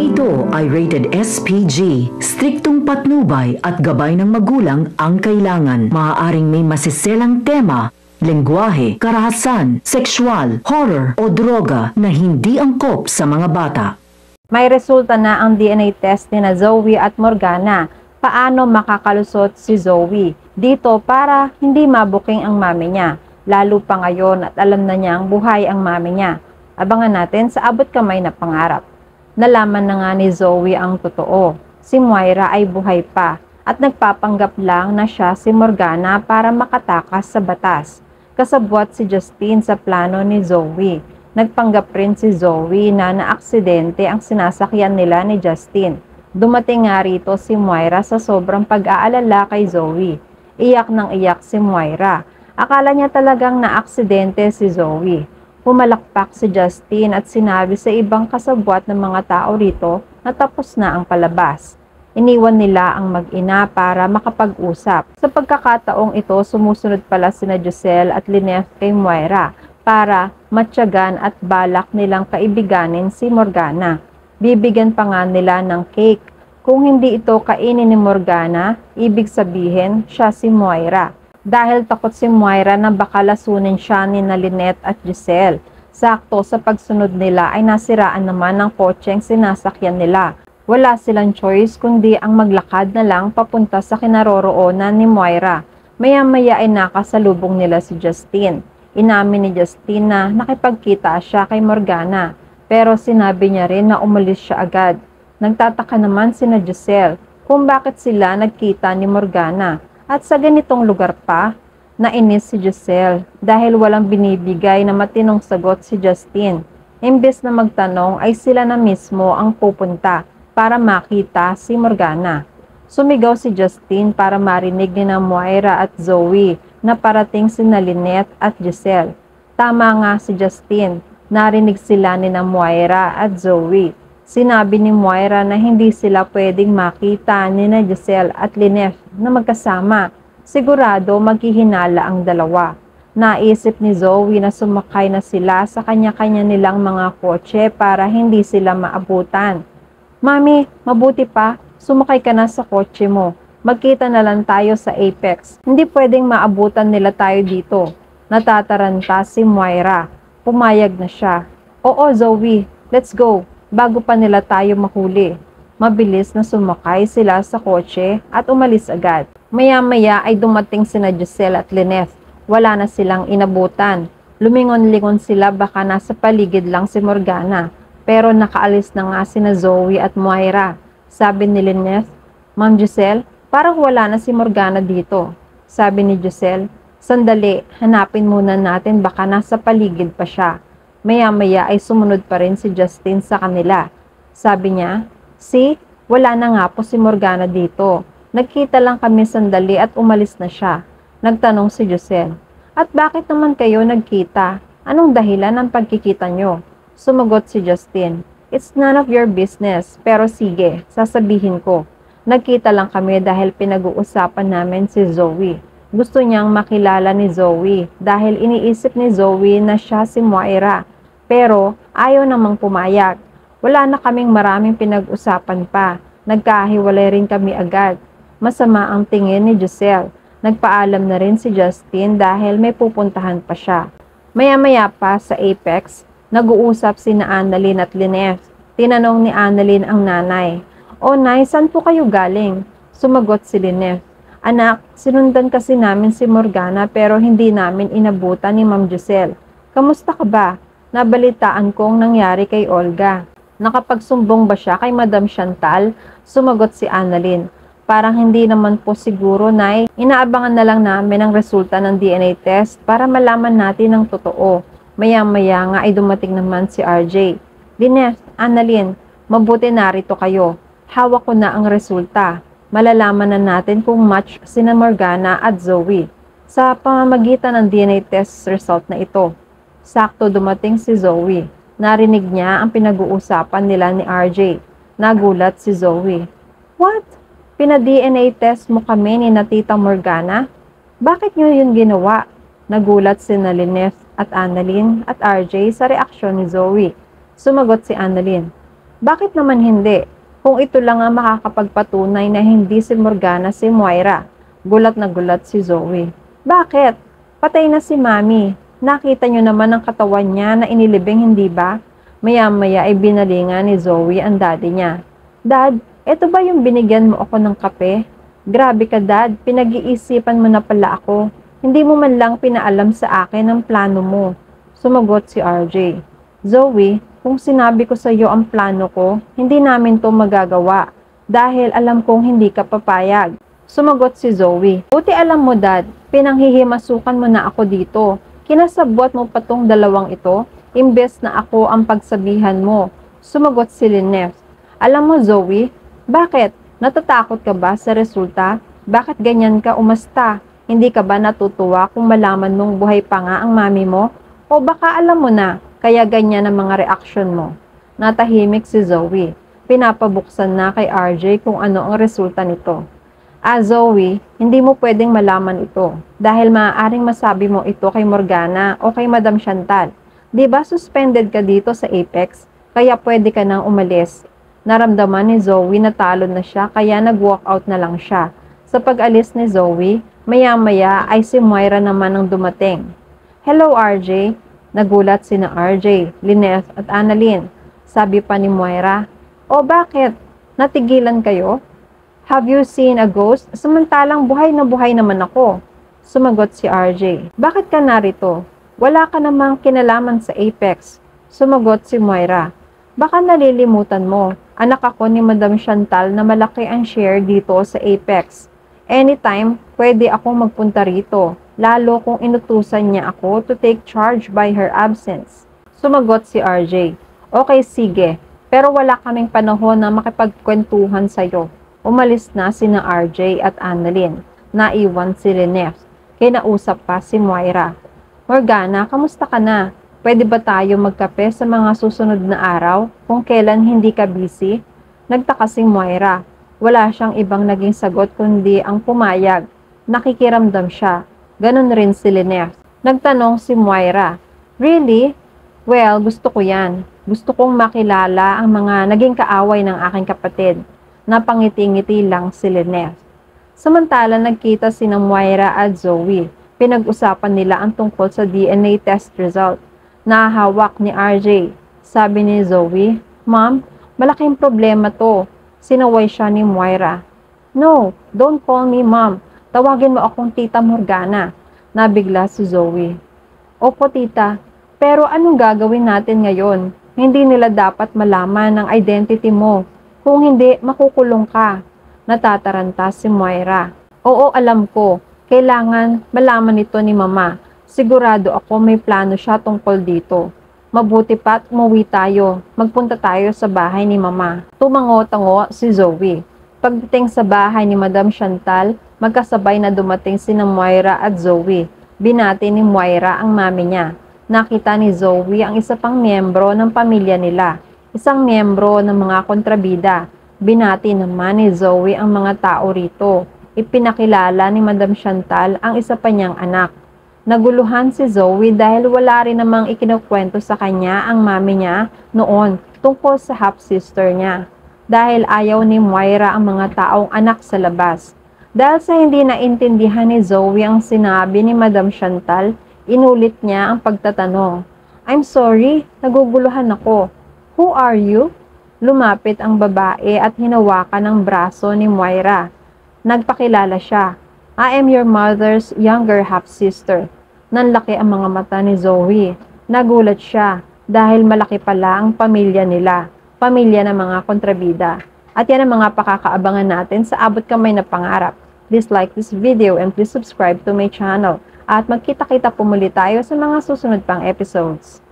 ito ay rated SPG. Striktong patnubay at gabay ng magulang ang kailangan. Maaaring may masiselang tema, lengguwahe, karahasan, sexual, horror o droga na hindi angkop sa mga bata. May resulta na ang DNA test ni na Zoe at Morgana. Paano makakalusot si Zoe dito para hindi mabuking ang mami niya? Lalo pa ngayon at alam na niyang buhay ang mami niya. Abangan natin sa abot kamay na pangarap. Nalaman na nga ni Zoe ang totoo. Si Moira ay buhay pa at nagpapanggap lang na siya si Morgana para makatakas sa batas. Kasabwat si Justine sa plano ni Zoe. Nagpanggap rin si Zoe na naaksidente ang sinasakyan nila ni Justine. Dumating nga rito si Moira sa sobrang pag-aalala kay Zoe. Iyak nang iyak si Moira. Akala niya talagang naaksidente si Zoe. Pumalakpak si Justine at sinabi sa ibang kasabwat ng mga tao rito na tapos na ang palabas. Iniwan nila ang mag-ina para makapag-usap. Sa pagkakataong ito, sumusunod pala sina Giselle at Lynette kay Moira para matyagan at balak nilang kaibiganin si Morgana. Bibigyan pa nga nila ng cake. Kung hindi ito kainin ni Morgana, ibig sabihin siya si Moira. Dahil takot si Moira na baka lasunin siya ni na Lynette at Giselle. Sakto sa pagsunod nila ay nasiraan naman ng kotseng sinasakyan nila. Wala silang choice kundi ang maglakad na lang papunta sa kinaroroonan ni Moira. Maya-maya ay nakasalubong nila si Justine. Inamin ni Justine na nakipagkita siya kay Morgana. Pero sinabi niya rin na umalis siya agad. Nagtataka naman sina Giselle kung bakit sila nagkita ni Morgana. At sa ganitong lugar pa, nainis si Giselle dahil walang binibigay na matinong sagot si Justine. Imbes na magtanong ay sila na mismo ang pupunta para makita si Morgana. Sumigaw si Justine para marinig ni na Moira at Zoe na parating si na Lynette at Giselle. Tama nga si Justine, narinig sila ni na Moira at Zoe. Sinabi ni Moira na hindi sila pwedeng makita ni na Giselle at Lynette na magkasama. Sigurado maghihinala ang dalawa. Naisip ni Zoe na sumakay na sila sa kanya-kanya nilang mga kotse para hindi sila maabutan. Mami, mabuti pa, sumakay ka na sa kotse mo. Magkita na lang tayo sa Apex. Hindi pwedeng maabutan nila tayo dito. Natataranta si Moira. Pumayag na siya. Oo Zoe, let's go. Bago pa nila tayo mahuli. Mabilis na sumakay sila sa kotse at umalis agad. Maya-maya ay dumating sina Giselle at Lynette. Wala na silang inabutan. Lumingon-lingon sila baka nasa paligid lang si Morgana. Pero nakaalis na nga sina Zoe at Moira. Sabi ni Lynette, Ma'am Giselle, parang wala na si Morgana dito. Sabi ni Giselle, sandali, hanapin muna natin baka nasa paligid pa siya. Maya-maya ay sumunod pa rin si Justine sa kanila. Sabi niya, see, wala na nga po si Morgana dito. Nagkita lang kami sandali at umalis na siya. Nagtanong si Giselle, at bakit naman kayo nagkita? Anong dahilan ng pagkikita nyo? Sumagot si Justine, it's none of your business, pero sige, sasabihin ko. Nagkita lang kami dahil pinag-uusapan namin si Zoe. Gusto niyang makilala ni Zoe dahil iniisip ni Zoe na siya si Moira. Pero ayaw namang pumayag. Wala na kaming maraming pinag-usapan pa. Nagkahiwalay rin kami agad. Masama ang tingin ni Giselle. Nagpaalam na rin si Justine dahil may pupuntahan pa siya. Maya-maya pa sa Apex, nag-uusap sina Annalyn at Lynette. Tinanong ni Annalyn ang nanay, O nay, saan po kayo galing? Sumagot si Lynette, Anak, sinundan kasi namin si Morgana pero hindi namin inabutan ni Ma'am Giselle. Kamusta ka ba? Nabalitaan kong nangyari kay Olga. Nakapagsumbong ba siya kay Madam Chantal? Sumagot si Annalyn. Parang hindi naman po siguro, Nay. Inaabangan na lang namin ang resulta ng DNA test para malaman natin ang totoo. Maya-maya nga ay dumating naman si RJ. Lynette, Annalyn, mabuti narito kayo. Hawak ko na ang resulta. Malalaman na natin kung match sina Morgana at Zoe sa pamamagitan ng DNA test result na ito. Sakto dumating si Zoe. Narinig niya ang pinag-uusapan nila ni RJ. Nagulat si Zoe. What? Pina-DNA test mo kami ni na Tita Morgana? Bakit niyo yun ginawa? Nagulat si Lynette at Annalyn at RJ sa reaksyon ni Zoe. Sumagot si Annalyn. Bakit naman hindi? Kung ito lang ang makakapagpatunay na hindi si Morgana si Moira. Gulat na gulat si Zoe. Bakit? Patay na si Mami. Nakita niyo naman ang katawan niya na inilibing, hindi ba? Maya-maya ay binalingan ni Zoe ang daddy niya. Dad, eto ba yung binigyan mo ako ng kape? Grabe ka, Dad. Pinag-iisipan mo na pala ako. Hindi mo man lang pinaalam sa akin ang plano mo. Sumagot si RJ. Zoe, kung sinabi ko sa iyo ang plano ko, hindi namin to magagawa dahil alam kong hindi ka papayag. Sumagot si Zoe. Buti alam mo, Dad, pinanghihimasukan mo na ako dito. Kinasabwat mo pa tong dalawang ito, imbes na ako ang pagsabihan mo. Sumagot si Lynette. Alam mo, Zoe, bakit? Natatakot ka ba sa resulta? Bakit ganyan ka umasta? Hindi ka ba natutuwa kung malaman mong buhay pa nga ang mami mo? O baka alam mo na, kaya ganyan ang mga reaksyon mo. Natahimik si Zoe. Pinapabuksan na kay RJ kung ano ang resulta nito. Zoe, hindi mo pwedeng malaman ito dahil maaaring masabi mo ito kay Morgana o kay Madam Chantal. Diba suspended ka dito sa Apex, kaya pwede ka nang umalis. Naramdaman ni Zoe na talo na siya kaya nag-walkout na lang siya. Sa pag-alis ni Zoe, maya-maya ay si Moira naman ang dumating. Hello RJ, nagulat sina RJ, Lynette at Annalyn. Sabi pa ni Moira, O bakit? Natigilan kayo? Have you seen a ghost? Samantalang buhay naman ako. Sumagot si RJ. Bakit ka narito? Wala ka namang kinalaman sa Apex. Sumagot si Moira. Baka nalilimutan mo. Anak ako ni Madam Chantal na malaki ang share dito sa Apex. Anytime, pwede akong magpunta rito. Lalo kung inutusan niya ako to take charge by her absence. Sumagot si RJ. Okay, sige. Pero wala kaming panahon na makipagkwentuhan sa'yo. Umalis na sina RJ at Annalyn. Naiwan si Lynette. Kinausap pa si Moira. Morgana, kamusta ka na? Pwede ba tayo magkape sa mga susunod na araw kung kailan hindi ka busy? Nagtaka si Moira. Wala siyang ibang naging sagot kundi ang pumayag. Nakikiramdam siya. Ganon rin si Lynette. Nagtanong si Moira. Really? Well, gusto ko yan. Gusto kong makilala ang mga naging kaaway ng aking kapatid. Napangiti-ngiti lang si Lynette. Samantala nagkita sina Moira at Zoe. Pinag-usapan nila ang tungkol sa DNA test result. Nahawak ni RJ. Sabi ni Zoe, Mom, malaking problema to. Sinaway siya ni Moira. No, don't call me Mom. Tawagin mo akong Tita Morgana. Nabigla si Zoe. Opo, Tita. Pero anong gagawin natin ngayon? Hindi nila dapat malaman ang identity mo. Kung hindi, makukulong ka. Natataranta si Moira. Oo, alam ko. Kailangan malaman ito ni Mama. Sigurado ako may plano siya tungkol dito. Mabuti pa't umuwi tayo. Magpunta tayo sa bahay ni Mama. Tumango-tango si Zoe. Pagdating sa bahay ni Madam Chantal, magkasabay na dumating sina Moira at Zoe. Binati ni Moira ang mami niya. Nakita ni Zoe ang isa pang miyembro ng pamilya nila. Isang miyembro ng mga kontrabida. Binati naman ni Zoe ang mga tao rito. Ipinakilala ni Madam Chantal ang isa pa niyang anak. Naguluhan si Zoe dahil wala rin namang ikinukwento sa kanya ang mami niya noon tungkol sa half-sister niya. Dahil ayaw ni Moira ang mga taong anak sa labas. Dahil sa hindi naintindihan ni Zoe ang sinabi ni Madam Chantal, inulit niya ang pagtatanong. I'm sorry, naguguluhan ako. Who are you? Lumapit ang babae at hinawakan ang braso ni Moira. Nagpakilala siya. I am your mother's younger half-sister. Nanlaki ang mga mata ni Zoe. Nagulat siya dahil malaki pala ang pamilya nila. Pamilya ng mga kontrabida. At yan ang mga pakakaabangan natin sa Abot Kamay na Pangarap. Please like this video and please subscribe to my channel. At magkita-kita po muli tayo sa mga susunod pang episodes.